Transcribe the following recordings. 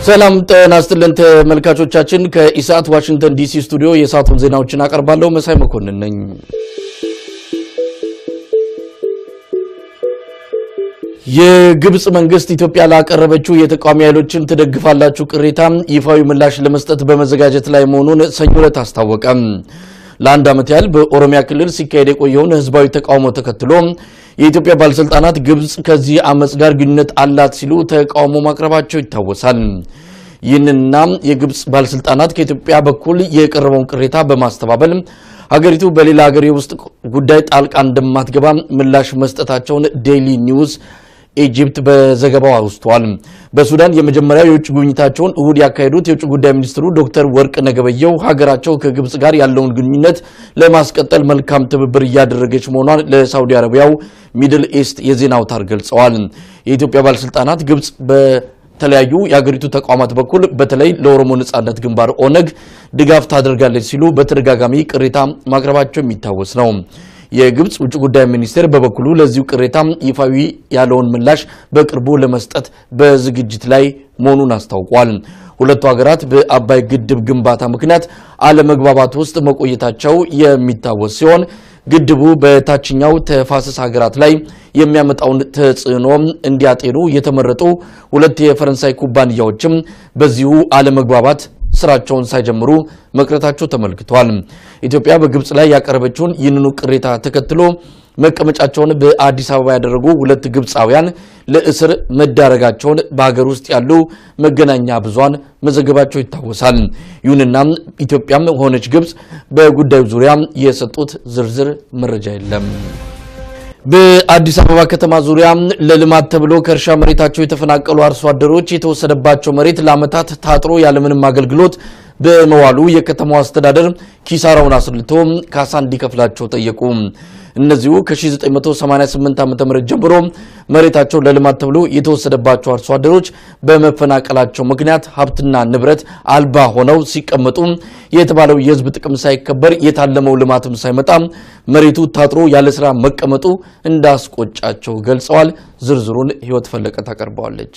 ሰላም ጤና ይስጥልን ተመልካቾቻችን ከኢሳት ዋሽንግተን ዲሲ ስቱዲዮ የሰዓቱን ዜናዎችን አቀርባለሁ። መሳይ መኮንን ነኝ። የግብጽ መንግስት ኢትዮጵያ ላቀረበችው የተቃዋሚ ኃይሎችን ተደግፋላችሁ ቅሬታ ይፋዊ ምላሽ ለመስጠት በመዘጋጀት ላይ መሆኑን ሰኞ ዕለት አስታወቀ። ለአንድ ዓመት ያህል በኦሮሚያ ክልል ሲካሄድ የቆየውን ህዝባዊ ተቃውሞ ተከትሎ የኢትዮጵያ ባለስልጣናት ግብጽ ከዚህ አመጽ ጋር ግንኙነት አላት ሲሉ ተቃውሞ ማቅረባቸው ይታወሳል። ይህንና የግብጽ ባለስልጣናት ከኢትዮጵያ በኩል የቀረበውን ቅሬታ በማስተባበል ሀገሪቱ በሌላ ሀገር ውስጥ ጉዳይ ጣልቃ እንደማትገባ ምላሽ መስጠታቸውን ዴይሊ ኒውስ ኢጂፕት በዘገባው አውስቷል። በሱዳን የመጀመሪያው የውጭ ጉብኝታቸውን እሁድ ያካሄዱት የውጭ ጉዳይ ሚኒስትሩ ዶክተር ወርቅነህ ገበየሁ ሀገራቸው ከግብጽ ጋር ያለውን ግንኙነት ለማስቀጠል መልካም ትብብር እያደረገች መሆኗን ለሳውዲ አረቢያው ሚድል ኢስት የዜና አውታር ገልጸዋል። የኢትዮጵያ ባለስልጣናት ግብጽ በተለያዩ የሀገሪቱ ተቋማት በኩል በተለይ ለኦሮሞ ነጻነት ግንባር ኦነግ ድጋፍ ታደርጋለች ሲሉ በተደጋጋሚ ቅሬታ ማቅረባቸው የሚታወስ ነው። የግብጽ ውጭ ጉዳይ ሚኒስቴር በበኩሉ ለዚሁ ቅሬታ ይፋዊ ያለውን ምላሽ በቅርቡ ለመስጠት በዝግጅት ላይ መሆኑን አስታውቋል። ሁለቱ ሀገራት በአባይ ግድብ ግንባታ ምክንያት አለመግባባት ውስጥ መቆየታቸው የሚታወስ ሲሆን ግድቡ በታችኛው ተፋሰስ ሀገራት ላይ የሚያመጣውን ተጽዕኖ እንዲያጤኑ የተመረጡ ሁለት የፈረንሳይ ኩባንያዎችም በዚሁ አለመግባባት ስራቸውን ሳይጀምሩ መቅረታቸው ተመልክቷል። ኢትዮጵያ በግብጽ ላይ ያቀረበችውን ይህንኑ ቅሬታ ተከትሎ መቀመጫቸውን በአዲስ አበባ ያደረጉ ሁለት ግብጻውያን ለእስር መዳረጋቸውን በሀገር ውስጥ ያሉ መገናኛ ብዙሃን መዘገባቸው ይታወሳል። ይሁንና ኢትዮጵያም ሆነች ግብጽ በጉዳዩ ዙሪያ የሰጡት ዝርዝር መረጃ የለም። በአዲስ አበባ ከተማ ዙሪያ ለልማት ተብሎ ከእርሻ መሬታቸው የተፈናቀሉ አርሶ አደሮች የተወሰደባቸው መሬት ለዓመታት ታጥሮ ያለምንም አገልግሎት በመዋሉ የከተማው አስተዳደር ኪሳራውን አስልቶ ካሳ እንዲከፍላቸው ጠየቁ። እነዚሁ ከ1988 ዓ.ም ጀምሮ መሬታቸው ለልማት ተብሎ የተወሰደባቸው አርሶ አደሮች በመፈናቀላቸው ምክንያት ሀብትና ንብረት አልባ ሆነው ሲቀመጡ የተባለው የህዝብ ጥቅም ሳይከበር የታለመው ልማትም ሳይመጣ መሬቱ ታጥሮ ያለ ስራ መቀመጡ እንዳስቆጫቸው ገልጸዋል። ዝርዝሩን ህይወት ፈለቀ ታቀርባለች።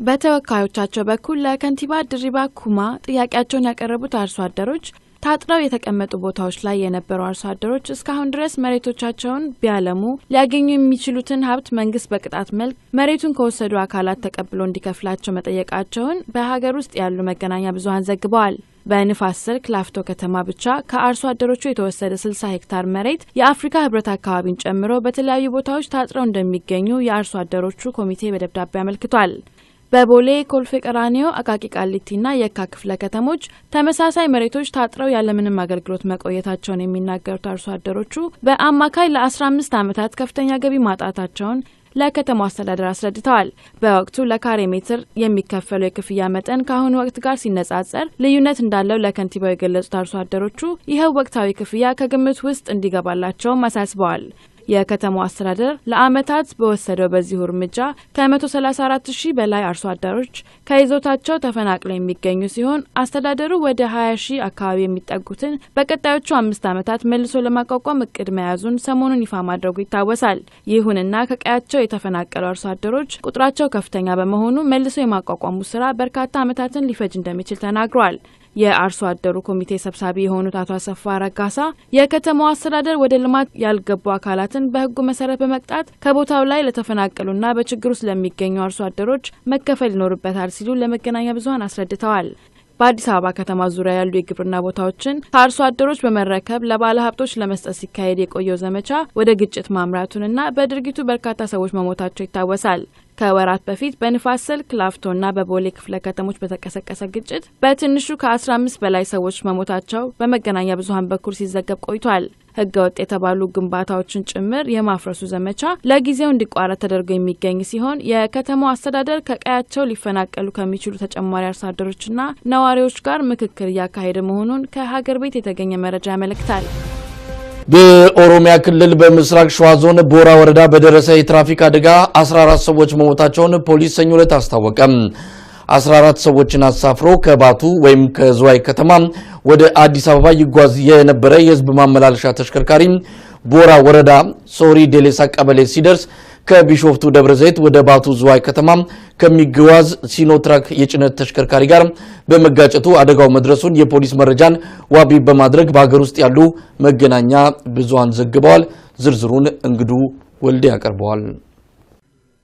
በተወካዮቻቸው በኩል ለከንቲባ ድሪባ ኩማ ጥያቄያቸውን ያቀረቡት አርሶ አደሮች ታጥረው የተቀመጡ ቦታዎች ላይ የነበሩ አርሶ አደሮች እስካሁን ድረስ መሬቶቻቸውን ቢያለሙ ሊያገኙ የሚችሉትን ሀብት መንግስት በቅጣት መልክ መሬቱን ከወሰዱ አካላት ተቀብሎ እንዲከፍላቸው መጠየቃቸውን በሀገር ውስጥ ያሉ መገናኛ ብዙሃን ዘግበዋል። በንፋስ ስልክ ላፍቶ ከተማ ብቻ ከአርሶ አደሮቹ የተወሰደ 60 ሄክታር መሬት የአፍሪካ ህብረት አካባቢን ጨምሮ በተለያዩ ቦታዎች ታጥረው እንደሚገኙ የአርሶ አደሮቹ ኮሚቴ በደብዳቤ አመልክቷል። በቦሌ ኮልፌ ቀራኒዮ አቃቂ ቃሊቲና የካ ክፍለ ከተሞች ተመሳሳይ መሬቶች ታጥረው ያለምንም አገልግሎት መቆየታቸውን የሚናገሩት አርሶ አደሮቹ በአማካይ ለ15 ዓመታት ከፍተኛ ገቢ ማጣታቸውን ለከተማው አስተዳደር አስረድተዋል። በወቅቱ ለካሬ ሜትር የሚከፈለው የክፍያ መጠን ከአሁኑ ወቅት ጋር ሲነጻጸር ልዩነት እንዳለው ለከንቲባው የገለጹት አርሶ አደሮቹ ይኸው ወቅታዊ ክፍያ ከግምት ውስጥ እንዲገባላቸውም አሳስበዋል። የከተማው አስተዳደር ለአመታት በወሰደው በዚሁ እርምጃ ከ134,000 በላይ አርሶ አደሮች ከይዞታቸው ተፈናቅለው የሚገኙ ሲሆን አስተዳደሩ ወደ 20,000 አካባቢ የሚጠጉትን በቀጣዮቹ 5 ዓመታት መልሶ ለማቋቋም እቅድ መያዙን ሰሞኑን ይፋ ማድረጉ ይታወሳል። ይሁንና ከቀያቸው የተፈናቀሉ አርሶ አደሮች ቁጥራቸው ከፍተኛ በመሆኑ መልሶ የማቋቋሙ ስራ በርካታ ዓመታትን ሊፈጅ እንደሚችል ተናግረዋል። የአርሶ አደሩ ኮሚቴ ሰብሳቢ የሆኑት አቶ አሰፋ ረጋሳ የከተማው አስተዳደር ወደ ልማት ያልገቡ አካላትን በህጉ መሰረት በመቅጣት ከቦታው ላይ ለተፈናቀሉና በችግሩ ስለሚገኙ አርሶ አደሮች መከፈል ይኖርበታል ሲሉ ለመገናኛ ብዙሃን አስረድተዋል። በአዲስ አበባ ከተማ ዙሪያ ያሉ የግብርና ቦታዎችን ከአርሶ አደሮች በመረከብ ለባለ ሀብቶች ለመስጠት ሲካሄድ የቆየው ዘመቻ ወደ ግጭት ማምራቱንና በድርጊቱ በርካታ ሰዎች መሞታቸው ይታወሳል። ከወራት በፊት በንፋስ ስልክ ላፍቶና በቦሌ ክፍለ ከተሞች በተቀሰቀሰ ግጭት በትንሹ ከ15 በላይ ሰዎች መሞታቸው በመገናኛ ብዙሃን በኩል ሲዘገብ ቆይቷል። ህገወጥ የተባሉ ግንባታዎችን ጭምር የማፍረሱ ዘመቻ ለጊዜው እንዲቋረጥ ተደርጎ የሚገኝ ሲሆን የከተማው አስተዳደር ከቀያቸው ሊፈናቀሉ ከሚችሉ ተጨማሪ አርሶ አደሮችና ነዋሪዎች ጋር ምክክር እያካሄደ መሆኑን ከሀገር ቤት የተገኘ መረጃ ያመለክታል። በኦሮሚያ ክልል በምስራቅ ሸዋ ዞን ቦራ ወረዳ በደረሰ የትራፊክ አደጋ 14 ሰዎች መሞታቸውን ፖሊስ ሰኞ ዕለት አስታወቀ። 14 ሰዎችን አሳፍሮ ከባቱ ወይም ከዝዋይ ከተማ ወደ አዲስ አበባ ይጓዝ የነበረ የህዝብ ማመላለሻ ተሽከርካሪ ቦራ ወረዳ ሶሪ ዴሌሳ ቀበሌ ሲደርስ ከቢሾፍቱ ደብረዘይት ወደ ባቱ ዝዋይ ከተማ ከሚጓዝ ሲኖትራክ የጭነት ተሽከርካሪ ጋር በመጋጨቱ አደጋው መድረሱን የፖሊስ መረጃን ዋቢ በማድረግ በሀገር ውስጥ ያሉ መገናኛ ብዙሃን ዘግበዋል። ዝርዝሩን እንግዱ ወልዴ ያቀርበዋል።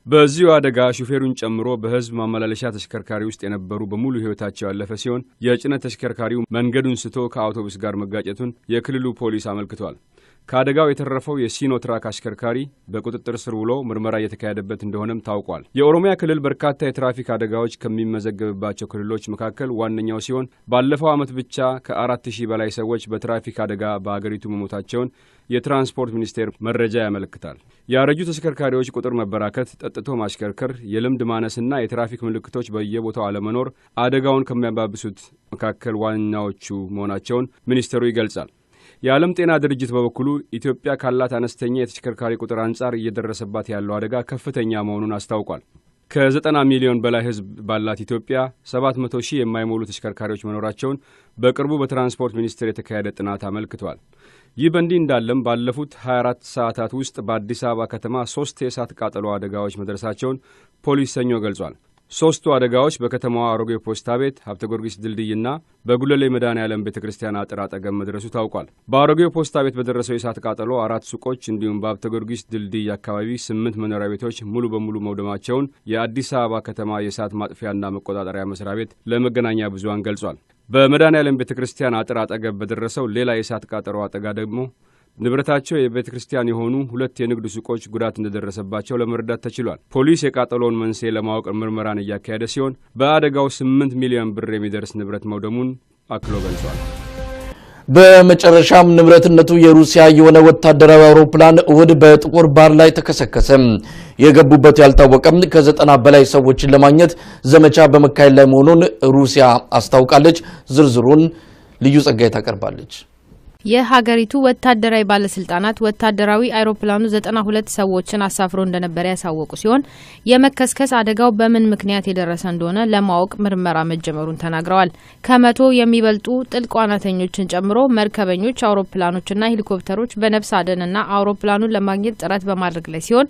በዚሁ አደጋ ሹፌሩን ጨምሮ በህዝብ ማመላለሻ ተሽከርካሪ ውስጥ የነበሩ በሙሉ ህይወታቸው ያለፈ ሲሆን የጭነት ተሽከርካሪው መንገዱን ስቶ ከአውቶቡስ ጋር መጋጨቱን የክልሉ ፖሊስ አመልክቷል። ከአደጋው የተረፈው የሲኖትራክ አሽከርካሪ በቁጥጥር ስር ውሎ ምርመራ እየተካሄደበት እንደሆነም ታውቋል። የኦሮሚያ ክልል በርካታ የትራፊክ አደጋዎች ከሚመዘገብባቸው ክልሎች መካከል ዋነኛው ሲሆን ባለፈው ዓመት ብቻ ከ4000 በላይ ሰዎች በትራፊክ አደጋ በአገሪቱ መሞታቸውን የትራንስፖርት ሚኒስቴር መረጃ ያመለክታል። ያረጁ ተሽከርካሪዎች ቁጥር መበራከት፣ ጠጥቶ ማሽከርከር፣ የልምድ ማነስና የትራፊክ ምልክቶች በየቦታው አለመኖር አደጋውን ከሚያባብሱት መካከል ዋናዎቹ መሆናቸውን ሚኒስቴሩ ይገልጻል። የዓለም ጤና ድርጅት በበኩሉ ኢትዮጵያ ካላት አነስተኛ የተሽከርካሪ ቁጥር አንጻር እየደረሰባት ያለው አደጋ ከፍተኛ መሆኑን አስታውቋል። ከ90 ሚሊዮን በላይ ህዝብ ባላት ኢትዮጵያ 700 ሺህ የማይሞሉ ተሽከርካሪዎች መኖራቸውን በቅርቡ በትራንስፖርት ሚኒስቴር የተካሄደ ጥናት አመልክቷል። ይህ በእንዲህ እንዳለም ባለፉት 24 ሰዓታት ውስጥ በአዲስ አበባ ከተማ 3 የእሳት ቃጠሎ አደጋዎች መድረሳቸውን ፖሊስ ሰኞ ገልጿል። 3ቱ አደጋዎች በከተማዋ አሮጌ ፖስታ ቤት፣ ሀብተ ጊዮርጊስ ድልድይና በጉለሌ መድኃኔዓለም ቤተክርስቲያን አጥር አጠገብ መድረሱ ታውቋል። በአሮጌው ፖስታ ቤት በደረሰው የእሳት ቃጠሎ 4 ሱቆች እንዲሁም በሀብተ ጊዮርጊስ ድልድይ አካባቢ 8 መኖሪያ ቤቶች ሙሉ በሙሉ መውደማቸውን የአዲስ አበባ ከተማ የእሳት ማጥፊያና መቆጣጠሪያ መስሪያ ቤት ለመገናኛ ብዙሃን ገልጿል። በመድኃኔዓለም ቤተክርስቲያን አጥር አጠገብ በደረሰው ሌላ የእሳት ቃጠሎ አደጋ ደግሞ ንብረታቸው የቤተክርስቲያን የሆኑ 2 የንግድ ሱቆች ጉዳት እንደደረሰባቸው ለመረዳት ተችሏል። ፖሊስ የቃጠሎውን መንስኤ ለማወቅ ምርመራን እያካሄደ ሲሆን በአደጋው 8 ሚሊዮን ብር የሚደርስ ንብረት መውደሙን አክሎ ገልጿል። በመጨረሻም ንብረትነቱ የሩሲያ የሆነ ወታደራዊ አውሮፕላን እሁድ በጥቁር ባህር ላይ ተከሰከሰ። የገቡበት ያልታወቀም ከ90 በላይ ሰዎችን ለማግኘት ዘመቻ በመካሄድ ላይ መሆኑን ሩሲያ አስታውቃለች። ዝርዝሩን ልዩ ጸጋይ ታቀርባለች። የሀገሪቱ ወታደራዊ ባለስልጣናት ወታደራዊ አይሮፕላኑ 92 ሰዎችን አሳፍሮ እንደነበር ያሳወቁ ሲሆን የመከስከስ አደጋው በምን ምክንያት የደረሰ እንደሆነ ለማወቅ ምርመራ መጀመሩን ተናግረዋል። ከ100 የሚበልጡ ጥልቅ ዋናተኞችን ጨምሮ መርከበኞች፣ አውሮፕላኖችና ሄሊኮፕተሮች በነፍስ አደንና አውሮፕላኑን ለማግኘት ጥረት በማድረግ ላይ ሲሆን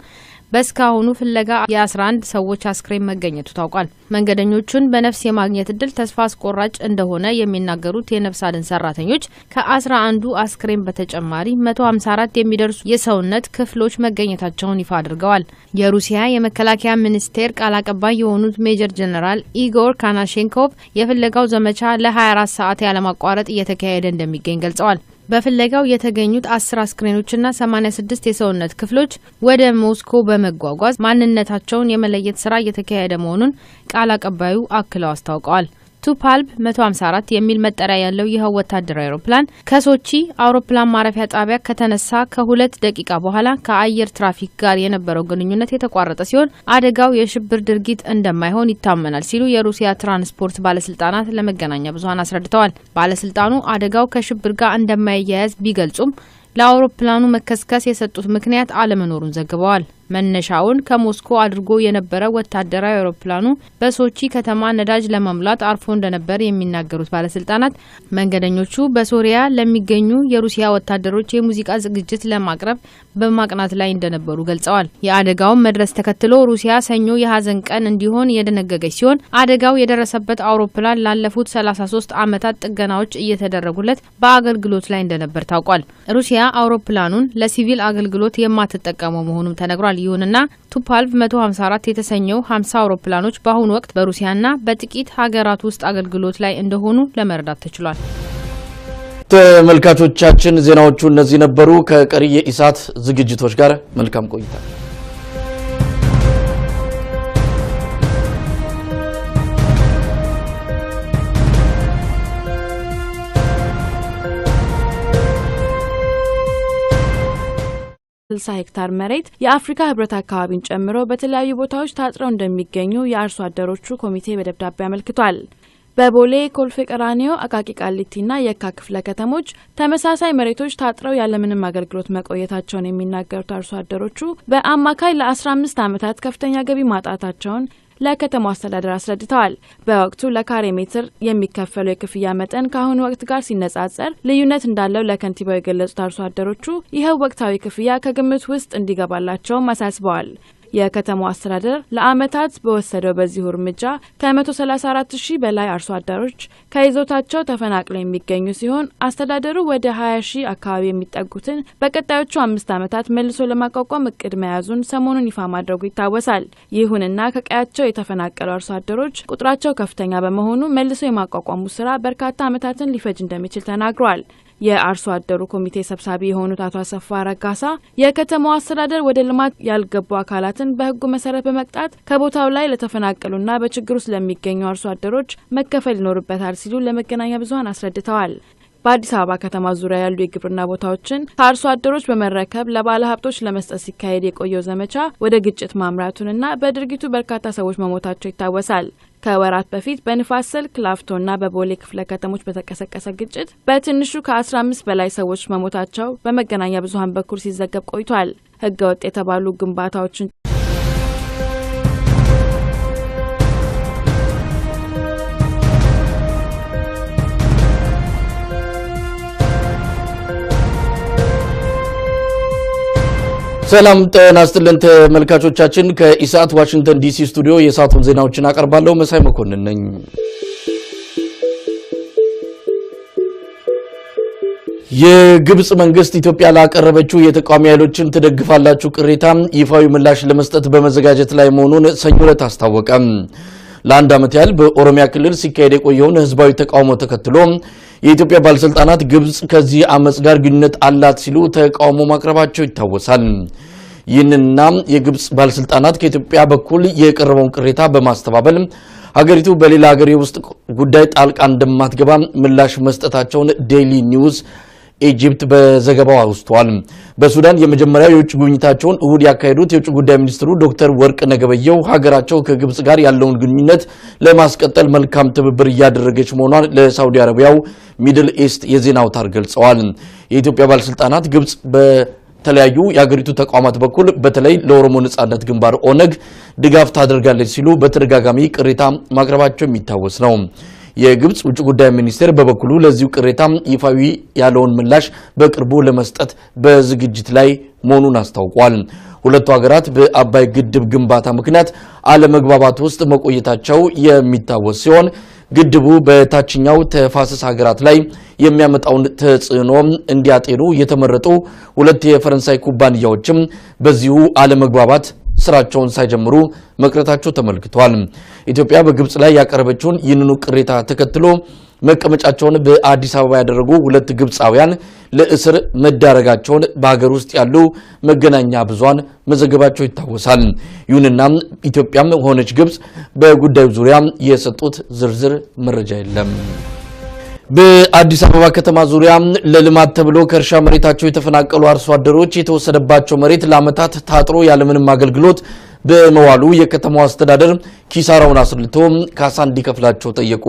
በስካሁኑ ፍለጋ የ11 ሰዎች አስክሬን መገኘቱ ታውቋል። መንገደኞቹን በነፍስ የማግኘት እድል ተስፋ አስቆራጭ እንደሆነ የሚናገሩት የነፍስ አድን ሰራተኞች ከ11ዱ አስክሬን በተጨማሪ 154 የሚደርሱ የሰውነት ክፍሎች መገኘታቸውን ይፋ አድርገዋል። የሩሲያ የመከላከያ ሚኒስቴር ቃል አቀባይ የሆኑት ሜጀር ጀነራል ኢጎር ካናሼንኮቭ የፍለጋው ዘመቻ ለ24 ሰዓት ያለማቋረጥ እየተካሄደ እንደሚገኝ ገልጸዋል። በፍለጋው የተገኙት 10 አስክሬኖችና 86 የሰውነት ክፍሎች ወደ ሞስኮ በመጓጓዝ ማንነታቸውን የመለየት ስራ እየተካሄደ መሆኑን ቃል አቀባዩ አክለው አስታውቀዋል። ቱፓልቭ 154 የሚል መጠሪያ ያለው ይኸው ወታደራዊ አውሮፕላን ከሶቺ አውሮፕላን ማረፊያ ጣቢያ ከተነሳ ከ2 ደቂቃ በኋላ ከአየር ትራፊክ ጋር የነበረው ግንኙነት የተቋረጠ ሲሆን አደጋው የሽብር ድርጊት እንደማይሆን ይታመናል ሲሉ የሩሲያ ትራንስፖርት ባለስልጣናት ለመገናኛ ብዙሃን አስረድተዋል። ባለስልጣኑ አደጋው ከሽብር ጋር እንደማይያያዝ ቢገልጹም ለአውሮፕላኑ መከስከስ የሰጡት ምክንያት አለመኖሩን ዘግበዋል። መነሻውን ከሞስኮ አድርጎ የነበረ ወታደራዊ አውሮፕላኑ በሶቺ ከተማ ነዳጅ ለመሙላት አርፎ እንደነበር የሚናገሩት ባለስልጣናት መንገደኞቹ በሶሪያ ለሚገኙ የሩሲያ ወታደሮች የሙዚቃ ዝግጅት ለማቅረብ በማቅናት ላይ እንደነበሩ ገልጸዋል። የአደጋውን መድረስ ተከትሎ ሩሲያ ሰኞ የሀዘን ቀን እንዲሆን የደነገገች ሲሆን አደጋው የደረሰበት አውሮፕላን ላለፉት 33 ዓመታት ጥገናዎች እየተደረጉለት በአገልግሎት ላይ እንደነበር ታውቋል። ሩሲያ አውሮፕላኑን ለሲቪል አገልግሎት የማትጠቀመው መሆኑም ተነግሯል። ይሁንና ቱፓልቭ 154 የተሰኘው 50 አውሮፕላኖች በአሁኑ ወቅት በሩሲያና በጥቂት ሀገራት ውስጥ አገልግሎት ላይ እንደሆኑ ለመረዳት ተችሏል። ተመልካቾቻችን ዜናዎቹ እነዚህ ነበሩ። ከቀሪ የኢሳት ዝግጅቶች ጋር መልካም ቆይታ። ሄክታር መሬት የአፍሪካ ህብረት አካባቢን ጨምሮ በተለያዩ ቦታዎች ታጥረው እንደሚገኙ የአርሶ አደሮቹ ኮሚቴ በደብዳቤ አመልክቷል። በቦሌ፣ ኮልፌ ቀራኒዮ፣ አቃቂ ቃሊቲና የካ ክፍለ ከተሞች ተመሳሳይ መሬቶች ታጥረው ያለምንም አገልግሎት መቆየታቸውን የሚናገሩት አርሶ አደሮቹ በአማካይ ለ15 ዓመታት ከፍተኛ ገቢ ማጣታቸውን ለከተማው አስተዳደር አስረድተዋል። በወቅቱ ለካሬ ሜትር የሚከፈለው የክፍያ መጠን ከአሁኑ ወቅት ጋር ሲነጻጸር ልዩነት እንዳለው ለከንቲባው የገለጹት አርሶ አደሮቹ ይኸው ወቅታዊ ክፍያ ከግምት ውስጥ እንዲገባላቸውም አሳስበዋል። የከተማው አስተዳደር ለአመታት በወሰደው በዚህ እርምጃ ከ134,000 በላይ አርሶ አደሮች ከይዞታቸው ተፈናቅለው የሚገኙ ሲሆን አስተዳደሩ ወደ 20,000 አካባቢ የሚጠጉትን በቀጣዮቹ 5 ዓመታት መልሶ ለማቋቋም እቅድ መያዙን ሰሞኑን ይፋ ማድረጉ ይታወሳል። ይሁንና ከቀያቸው የተፈናቀሉ አርሶ አደሮች ቁጥራቸው ከፍተኛ በመሆኑ መልሶ የማቋቋሙ ስራ በርካታ ዓመታትን ሊፈጅ እንደሚችል ተናግረዋል። የአርሶ አደሩ ኮሚቴ ሰብሳቢ የሆኑት አቶ አሰፋ ረጋሳ የከተማው አስተዳደር ወደ ልማት ያልገቡ አካላትን በህጉ መሰረት በመቅጣት ከቦታው ላይ ለተፈናቀሉና በችግሩ ስለሚገኙ አርሶ አደሮች መከፈል ይኖርበታል ሲሉ ለመገናኛ ብዙሃን አስረድተዋል። በአዲስ አበባ ከተማ ዙሪያ ያሉ የግብርና ቦታዎችን ከአርሶ አደሮች በመረከብ ለባለ ሀብቶች ለመስጠት ሲካሄድ የቆየው ዘመቻ ወደ ግጭት ማምራቱንና በድርጊቱ በርካታ ሰዎች መሞታቸው ይታወሳል። ከወራት በፊት በንፋስ ስልክ ላፍቶና በቦሌ ክፍለ ከተሞች በተቀሰቀሰ ግጭት በትንሹ ከ15 በላይ ሰዎች መሞታቸው በመገናኛ ብዙሃን በኩል ሲዘገብ ቆይቷል። ህገወጥ የተባሉ ግንባታዎችን ሰላም ጤና ይስጥልን ተመልካቾቻችን፣ ከኢሳት ዋሽንግተን ዲሲ ስቱዲዮ የሰዓቱን ዜናዎችን አቀርባለሁ። መሳይ መኮንን ነኝ። የግብጽ መንግስት ኢትዮጵያ ላቀረበችው የተቃዋሚ ኃይሎችን ትደግፋላችሁ ቅሬታ ይፋዊ ምላሽ ለመስጠት በመዘጋጀት ላይ መሆኑን ሰኞ ዕለት አስታወቀ። ለአንድ ዓመት ያህል በኦሮሚያ ክልል ሲካሄድ የቆየውን ህዝባዊ ተቃውሞ ተከትሎ የኢትዮጵያ ባለስልጣናት ግብጽ ከዚህ አመጽ ጋር ግንኙነት አላት ሲሉ ተቃውሞ ማቅረባቸው ይታወሳል። ይህንና የግብጽ ባለስልጣናት ከኢትዮጵያ በኩል የቀረበውን ቅሬታ በማስተባበል ሀገሪቱ በሌላ ሀገር ውስጥ ጉዳይ ጣልቃ እንደማትገባ ምላሽ መስጠታቸውን ዴይሊ ኒውስ ኢጂፕት በዘገባው አውስቷል። በሱዳን የመጀመሪያው የውጭ ጉብኝታቸውን እሁድ ያካሄዱት የውጭ ጉዳይ ሚኒስትሩ ዶክተር ወርቅነህ ገበየሁ ሀገራቸው ከግብጽ ጋር ያለውን ግንኙነት ለማስቀጠል መልካም ትብብር እያደረገች መሆኗን ለሳውዲ አረቢያው ሚድል ኢስት የዜና አውታር ገልጸዋል። የኢትዮጵያ ባለስልጣናት ግብጽ በተለያዩ የሀገሪቱ ተቋማት በኩል በተለይ ለኦሮሞ ነጻነት ግንባር ኦነግ ድጋፍ ታደርጋለች ሲሉ በተደጋጋሚ ቅሬታ ማቅረባቸው የሚታወስ ነው። የግብጽ ውጭ ጉዳይ ሚኒስቴር በበኩሉ ለዚሁ ቅሬታ ይፋዊ ያለውን ምላሽ በቅርቡ ለመስጠት በዝግጅት ላይ መሆኑን አስታውቋል። ሁለቱ ሀገራት በአባይ ግድብ ግንባታ ምክንያት አለመግባባት ውስጥ መቆየታቸው የሚታወስ ሲሆን ግድቡ በታችኛው ተፋሰስ ሀገራት ላይ የሚያመጣውን ተጽዕኖ እንዲያጤኑ የተመረጡ ሁለት የፈረንሳይ ኩባንያዎችም በዚሁ አለመግባባት ስራቸውን ሳይጀምሩ መቅረታቸው ተመልክቷል። ኢትዮጵያ በግብጽ ላይ ያቀረበችውን ይህንኑ ቅሬታ ተከትሎ መቀመጫቸውን በአዲስ አበባ ያደረጉ ሁለት ግብጻውያን ለእስር መዳረጋቸውን በሀገር ውስጥ ያሉ መገናኛ ብዙሃን መዘገባቸው ይታወሳል። ይሁንና ኢትዮጵያም ሆነች ግብጽ በጉዳዩ ዙሪያ የሰጡት ዝርዝር መረጃ የለም። በአዲስ አበባ ከተማ ዙሪያ ለልማት ተብሎ ከእርሻ መሬታቸው የተፈናቀሉ አርሶ አደሮች የተወሰደባቸው መሬት ለዓመታት ታጥሮ ያለምንም አገልግሎት በመዋሉ የከተማው አስተዳደር ኪሳራውን አስልቶ ካሳ እንዲከፍላቸው ጠየቁ።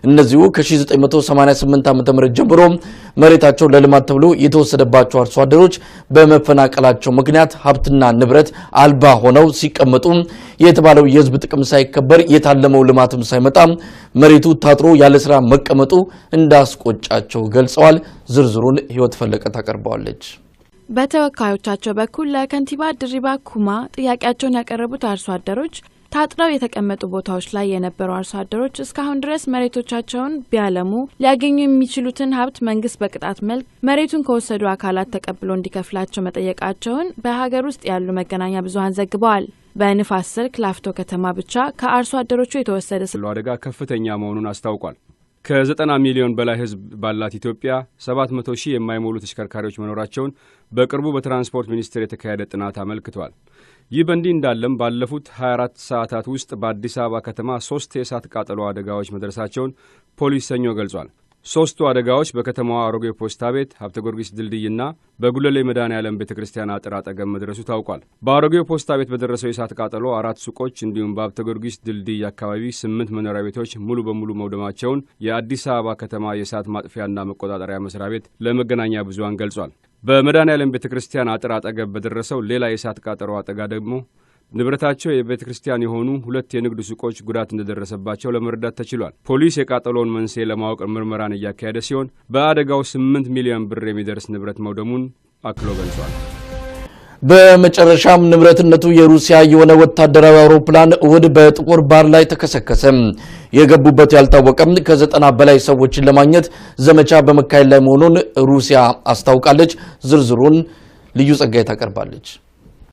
እነዚሁ ከ1988 ዓ.ም ጀምሮ መሬታቸው ለልማት ተብሎ የተወሰደባቸው አርሶ አደሮች በመፈናቀላቸው ምክንያት ሀብትና ንብረት አልባ ሆነው ሲቀመጡ የተባለው የህዝብ ጥቅም ሳይከበር የታለመው ልማትም ሳይመጣ መሬቱ ታጥሮ ያለ ስራ መቀመጡ እንዳስቆጫቸው ገልጸዋል። ዝርዝሩን ህይወት ፈለቀ ታቀርባለች። በተወካዮቻቸው በኩል ለከንቲባ ድሪባ ኩማ ጥያቄያቸውን ያቀረቡት አርሶ አደሮች ታጥረው የተቀመጡ ቦታዎች ላይ የነበሩ አርሶ አደሮች እስካሁን ድረስ መሬቶቻቸውን ቢያለሙ ሊያገኙ የሚችሉትን ሀብት መንግስት በቅጣት መልክ መሬቱን ከወሰዱ አካላት ተቀብሎ እንዲከፍላቸው መጠየቃቸውን በሀገር ውስጥ ያሉ መገናኛ ብዙሃን ዘግበዋል። በንፋስ ስልክ ላፍቶ ከተማ ብቻ ከአርሶ አደሮቹ የተወሰደ አደጋ ከፍተኛ መሆኑን አስታውቋል። ከ90 ሚሊዮን በላይ ህዝብ ባላት ኢትዮጵያ 700 ሺህ የማይሞሉ ተሽከርካሪዎች መኖራቸውን በቅርቡ በትራንስፖርት ሚኒስቴር የተካሄደ ጥናት አመልክቷል። ይህ በእንዲህ እንዳለም ባለፉት 24 ሰዓታት ውስጥ በአዲስ አበባ ከተማ 3 የእሳት ቃጠሎ አደጋዎች መድረሳቸውን ፖሊስ ሰኞ ገልጿል። ሶስቱ አደጋዎች በከተማዋ አሮጌ ፖስታ ቤት፣ ሀብተ ጊዮርጊስ ድልድይና በጉለሌ መድኃኔዓለም ቤተክርስቲያን አጥር አጠገብ መድረሱ ታውቋል። በአሮጌው ፖስታ ቤት በደረሰው የእሳት ቃጠሎ 4 ሱቆች እንዲሁም በሀብተ ጊዮርጊስ ድልድይ አካባቢ 8 መኖሪያ ቤቶች ሙሉ በሙሉ መውደማቸውን የአዲስ አበባ ከተማ የእሳት ማጥፊያና መቆጣጠሪያ መስሪያ ቤት ለመገናኛ ብዙሃን ገልጿል። በመድኃኔዓለም ቤተክርስቲያን አጥር አጠገብ በደረሰው ሌላ የእሳት ቃጠሎ አደጋ ደግሞ ንብረታቸው የቤተ ክርስቲያን የሆኑ 2 የንግድ ሱቆች ጉዳት እንደደረሰባቸው ለመረዳት ተችሏል። ፖሊስ የቃጠሎውን መንስኤ ለማወቅ ምርመራን እያካሄደ ሲሆን በአደጋው 8 ሚሊዮን ብር የሚደርስ ንብረት መውደሙን አክሎ ገልጿል። በመጨረሻም ንብረትነቱ የሩሲያ የሆነ ወታደራዊ አውሮፕላን እሁድ በጥቁር ባህር ላይ ተከሰከሰ። የገቡበት ያልታወቀም ከ90 በላይ ሰዎችን ለማግኘት ዘመቻ በመካሄድ ላይ መሆኑን ሩሲያ አስታውቃለች። ዝርዝሩን ልዩ ጸጋይ ታቀርባለች።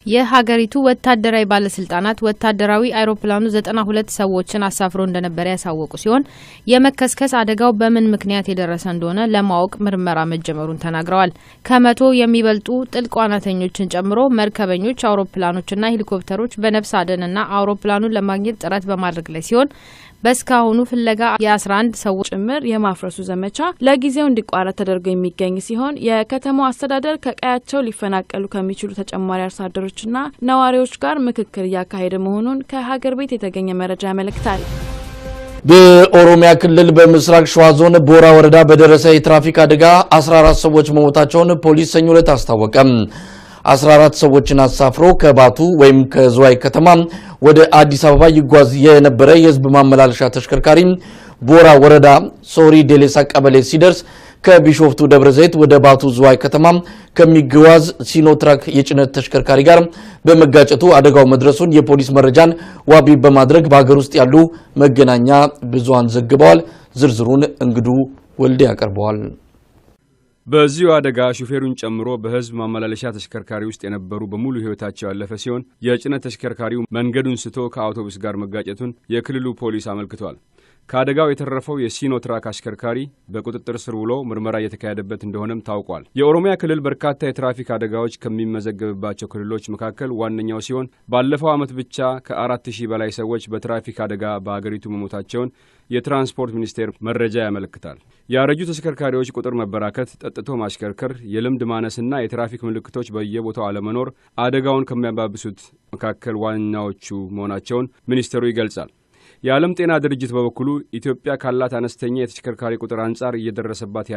የሀገሪቱ ወታደራዊ ባለስልጣናት ወታደራዊ አይሮፕላኑ 92 ሰዎችን አሳፍሮ እንደነበር ያሳወቁ ሲሆን የመከስከስ አደጋው በምን ምክንያት የደረሰ እንደሆነ ለማወቅ ምርመራ መጀመሩን ተናግረዋል። ከመቶ የሚበልጡ ጥልቅ ዋናተኞችን ጨምሮ መርከበኞች፣ አውሮፕላኖችና ሄሊኮፕተሮች በነፍስ አደንና አውሮፕላኑን ለማግኘት ጥረት በማድረግ ላይ ሲሆን በስካሁኑ ፍለጋ የ11 ሰዎች ጭምር የማፍረሱ ዘመቻ ለጊዜው እንዲቋረጥ ተደርጎ የሚገኝ ሲሆን የከተማው አስተዳደር ከቀያቸው ሊፈናቀሉ ከሚችሉ ተጨማሪ አርሶ አደሮችና ነዋሪዎች ጋር ምክክር እያካሄደ መሆኑን ከሀገር ቤት የተገኘ መረጃ ያመለክታል። በኦሮሚያ ክልል በምስራቅ ሸዋ ዞን ቦራ ወረዳ በደረሰ የትራፊክ አደጋ 14 ሰዎች መሞታቸውን ፖሊስ ሰኞ ዕለት አስታወቀ። 14 ሰዎችን አሳፍሮ ከባቱ ወይም ከዝዋይ ከተማ ወደ አዲስ አበባ ይጓዝ የነበረ የህዝብ ማመላለሻ ተሽከርካሪ ቦራ ወረዳ ሶሪ ዴሌሳ ቀበሌ ሲደርስ ከቢሾፍቱ ደብረ ዘይት ወደ ባቱ ዝዋይ ከተማ ከሚጓዝ ሲኖትራክ የጭነት ተሽከርካሪ ጋር በመጋጨቱ አደጋው መድረሱን የፖሊስ መረጃን ዋቢ በማድረግ በሀገር ውስጥ ያሉ መገናኛ ብዙሃን ዘግበዋል። ዝርዝሩን እንግዱ ወልዴ ያቀርበዋል። በዚሁ አደጋ ሹፌሩን ጨምሮ በህዝብ ማመላለሻ ተሽከርካሪ ውስጥ የነበሩ በሙሉ ህይወታቸው ያለፈ ሲሆን የጭነት ተሽከርካሪው መንገዱን ስቶ ከአውቶቡስ ጋር መጋጨቱን የክልሉ ፖሊስ አመልክቷል። ከአደጋው የተረፈው የሲኖትራክ አሽከርካሪ በቁጥጥር ስር ውሎ ምርመራ እየተካሄደበት እንደሆነም ታውቋል። የኦሮሚያ ክልል በርካታ የትራፊክ አደጋዎች ከሚመዘገብባቸው ክልሎች መካከል ዋነኛው ሲሆን ባለፈው ዓመት ብቻ ከ4000 በላይ ሰዎች በትራፊክ አደጋ በአገሪቱ መሞታቸውን የትራንስፖርት ሚኒስቴር መረጃ ያመለክታል። ያረጁ ተሽከርካሪዎች ቁጥር መበራከት፣ ጠጥቶ ማሽከርከር፣ የልምድ ማነስና የትራፊክ ምልክቶች በየቦታው አለመኖር አደጋውን ከሚያባብሱት መካከል ዋናዎቹ መሆናቸውን ሚኒስቴሩ ይገልጻል። የዓለም ጤና ድርጅት በበኩሉ ኢትዮጵያ ካላት አነስተኛ የተሽከርካሪ ቁጥር አንጻር እየደረሰባት